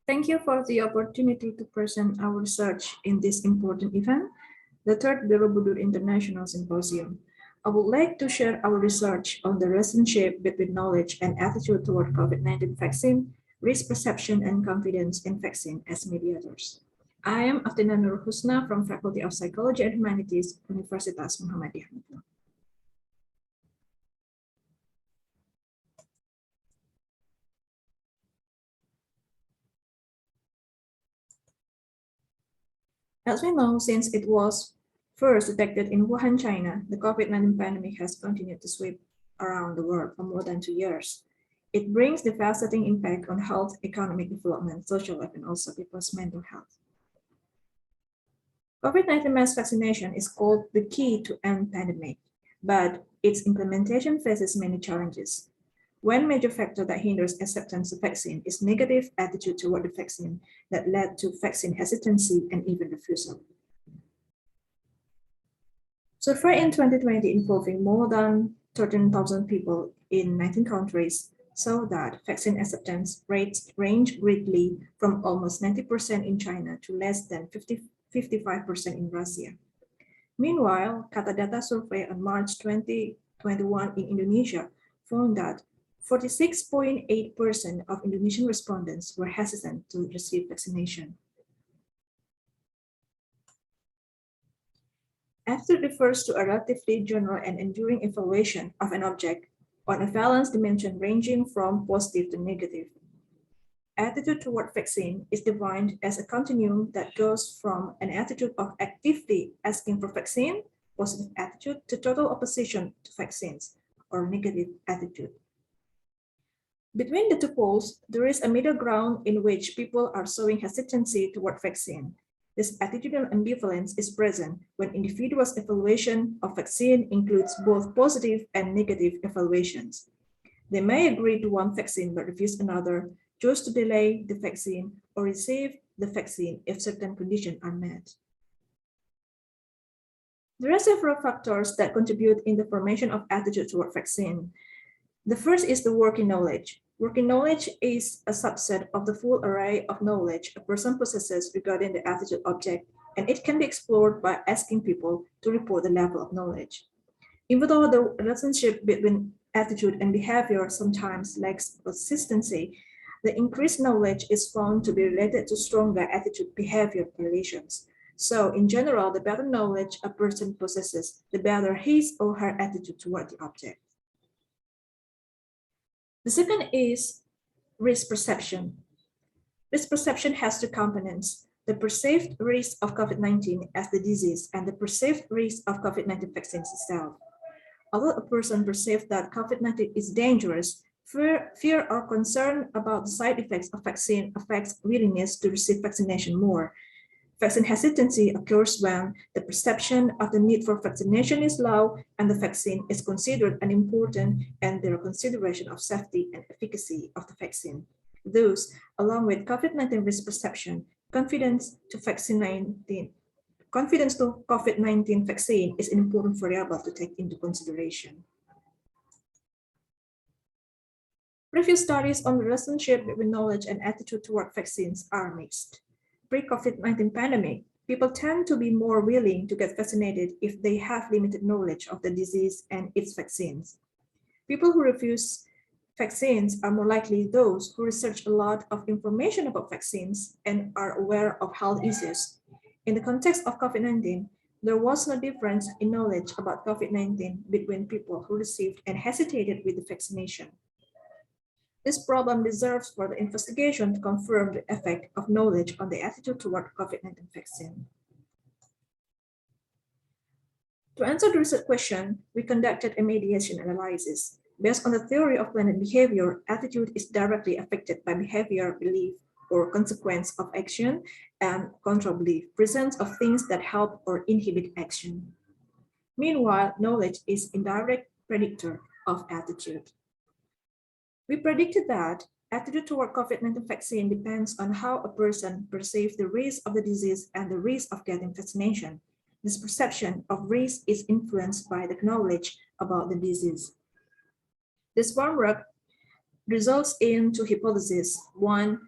Thank you for the opportunity to present our research in this important event, the third Borobudur International Symposium. I would like to share our research on the relationship between knowledge and attitude toward COVID-19 vaccine, risk perception, and confidence in vaccine as mediators. I am Aftina Nur Husna from Faculty of Psychology and Humanities, Universitas Muhammadiyah. As we know, since it was first detected in Wuhan, China, the COVID-19 pandemic has continued to sweep around the world for more than 2 years. It brings devastating impact on health, economic development, social life, and also people's mental health. COVID-19 mass vaccination is called the key to end pandemic, but its implementation faces many challenges. One major factor that hinders acceptance of vaccine is negative attitude toward the vaccine that led to vaccine hesitancy and even refusal. Survey in 2020 involving more than 13,000 people in 19 countries saw that vaccine acceptance rates range greatly from almost 90% in China to less than 55% in Russia. Meanwhile, Katadata survey on March 2021 in Indonesia found that 46.8% of Indonesian respondents were hesitant to receive vaccination. Attitude refers to a relatively general and enduring evaluation of an object on a valence dimension ranging from positive to negative. Attitude toward vaccine is defined as a continuum that goes from an attitude of actively asking for vaccine, positive attitude, to total opposition to vaccines, or negative attitude. Between the two poles, there is a middle ground in which people are showing hesitancy toward vaccine. This attitudinal ambivalence is present when individuals' evaluation of vaccine includes both positive and negative evaluations. They may agree to one vaccine but refuse another, choose to delay the vaccine, or receive the vaccine if certain conditions are met. There are several factors that contribute in the formation of attitude toward vaccine. The first is the working knowledge. Working knowledge is a subset of the full array of knowledge a person possesses regarding the attitude object, and it can be explored by asking people to report the level of knowledge. Even though the relationship between attitude and behavior sometimes lacks consistency, the increased knowledge is found to be related to stronger attitude-behavior relations. So, in general, the better knowledge a person possesses, the better his or her attitude toward the object. The second is risk perception. Risk perception has two components: the perceived risk of COVID-19 as the disease and the perceived risk of COVID-19 vaccines itself. Although a person perceives that COVID-19 is dangerous, fear or concern about the side effects of vaccine affects willingness to receive vaccination more. Vaccine hesitancy occurs when the perception of the need for vaccination is low and the vaccine is considered unimportant and there are consideration of safety and efficacy of the vaccine. Thus, along with COVID-19 risk perception, confidence to COVID-19 vaccine is an important variable to take into consideration. Previous studies on the relationship between knowledge and attitude toward vaccines are mixed. Pre-COVID-19 pandemic, people tend to be more willing to get vaccinated if they have limited knowledge of the disease and its vaccines. People who refuse vaccines are more likely those who research a lot of information about vaccines and are aware of health issues. In the context of COVID-19, there was no difference in knowledge about COVID-19 between people who received and hesitated with the vaccination. This problem deserves further investigation to confirm the effect of knowledge on the attitude toward COVID-19 vaccine. To answer the research question, we conducted a mediation analysis. Based on the theory of learned behavior, attitude is directly affected by behavior, belief, or consequence of action, and control belief, presence of things that help or inhibit action. Meanwhile, knowledge is indirect predictor of attitude. We predicted that attitude toward COVID-19 vaccine depends on how a person perceives the risk of the disease and the risk of getting vaccination. This perception of risk is influenced by the knowledge about the disease. This framework results in two hypotheses. One,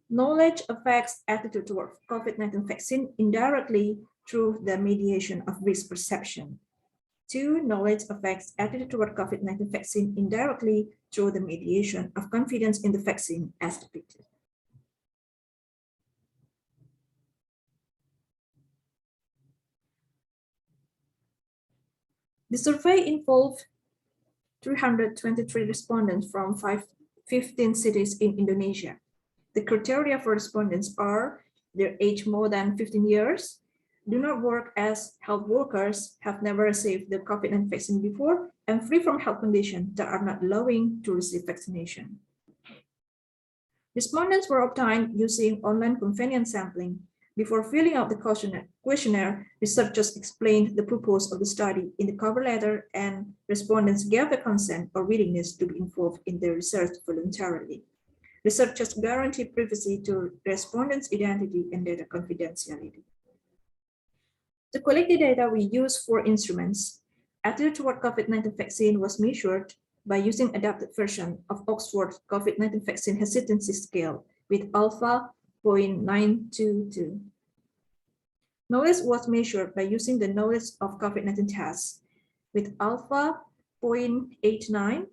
Knowledge affects attitude toward COVID-19 vaccine indirectly through the mediation of risk perception. 2. Knowledge affects attitude toward COVID-19 vaccine indirectly through the mediation of confidence in the vaccine as depicted. The survey involved 323 respondents from 15 cities in Indonesia. The criteria for respondents are their age more than 15 years, do not work as health workers, have never received the COVID-19 vaccine before, and free from health conditions that are not allowing to receive vaccination. Respondents were obtained using online convenience sampling. Before filling out the questionnaire, researchers explained the purpose of the study in the cover letter, and respondents gave their consent or willingness to be involved in the research voluntarily. Researchers guarantee privacy to respondents' identity and data confidentiality. To collect the data, we use 4 instruments. Attitude toward COVID-19 vaccine was measured by using adapted version of Oxford COVID-19 vaccine hesitancy scale with alpha 0.922. Knowledge was measured by using the knowledge of COVID-19 test with alpha 0.89.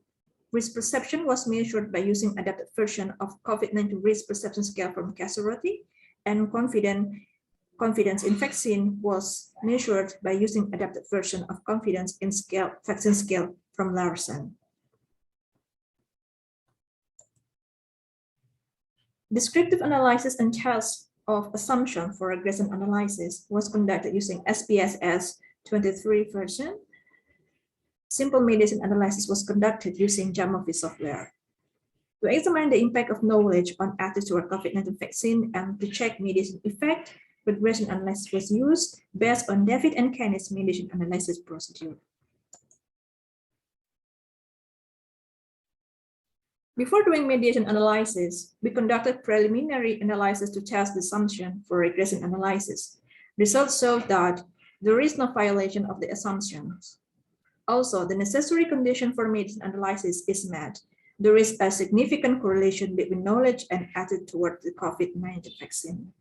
Risk perception was measured by using adapted version of COVID-19 risk perception scale from Casseroti, and confidence in vaccine was measured by using adapted version of confidence in vaccine scale from Larson. Descriptive analysis and test of assumption for regression analysis was conducted using SPSS 23 version. Simple mediation analysis was conducted using Jamovi software. To examine the impact of knowledge on attitude toward COVID-19 vaccine and to check mediation effect, regression analysis was used based on David and Kenny's mediation analysis procedure. Before doing mediation analysis, we conducted preliminary analysis to test the assumption for regression analysis. Results showed that there is no violation of the assumptions. Also, the necessary condition for mediation analysis is met. There is a significant correlation between knowledge and attitude toward the COVID-19 vaccine.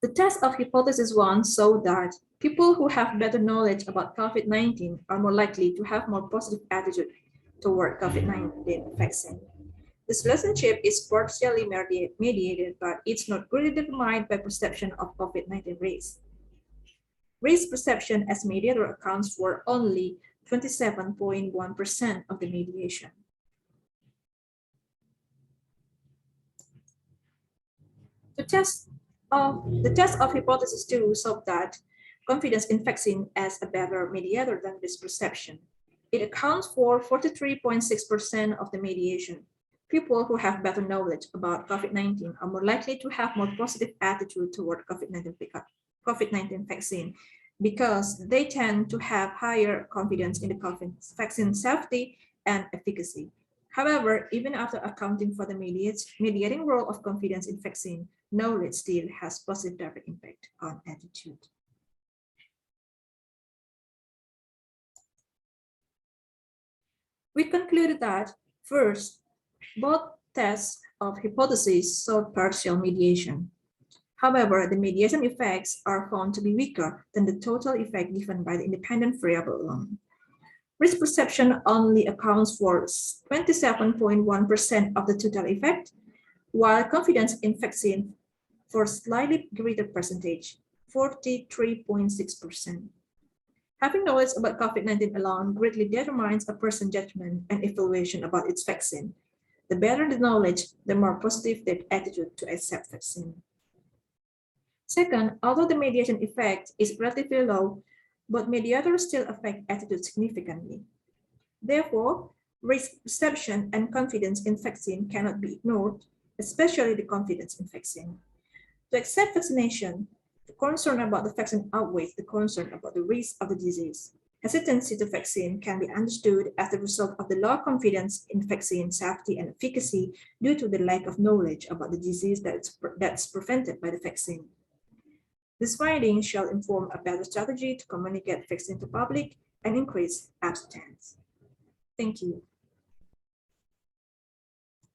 The test of hypothesis 1 showed that people who have better knowledge about COVID-19 are more likely to have more positive attitude toward COVID-19 vaccine. This relationship is partially mediated, but it's not fully determined by perception of COVID-19 risk. Risk perception as mediator accounts for only 27.1% of the mediation. The test of hypothesis 2 showed that confidence in vaccine as a better mediator than risk perception. It accounts for 43.6% of the mediation. People who have better knowledge about COVID-19 are more likely to have more positive attitude toward COVID-19 vaccine because they tend to have higher confidence in the vaccine safety and efficacy. However, even after accounting for the mediating role of confidence in vaccine, knowledge still has positive direct impact on attitude. We concluded that, first, both tests of hypotheses showed partial mediation. However, the mediation effects are found to be weaker than the total effect given by the independent variable alone. Risk perception only accounts for 27.1% of the total effect, while confidence in vaccine for slightly greater percentage, 43.6%. Having knowledge about COVID-19 alone greatly determines a person's judgment and evaluation about its vaccine. The better the knowledge, the more positive the attitude to accept vaccine. Second, although the mediation effect is relatively low, but mediators still affect attitude significantly. Therefore, risk perception and confidence in vaccine cannot be ignored, especially the confidence in vaccine. To accept vaccination, the concern about the vaccine outweighs the concern about the risk of the disease. Hesitancy to vaccine can be understood as the result of the low confidence in vaccine safety and efficacy due to the lack of knowledge about the disease that's prevented by the vaccine. This finding shall inform a better strategy to communicate vaccine to public and increase acceptance. Thank you.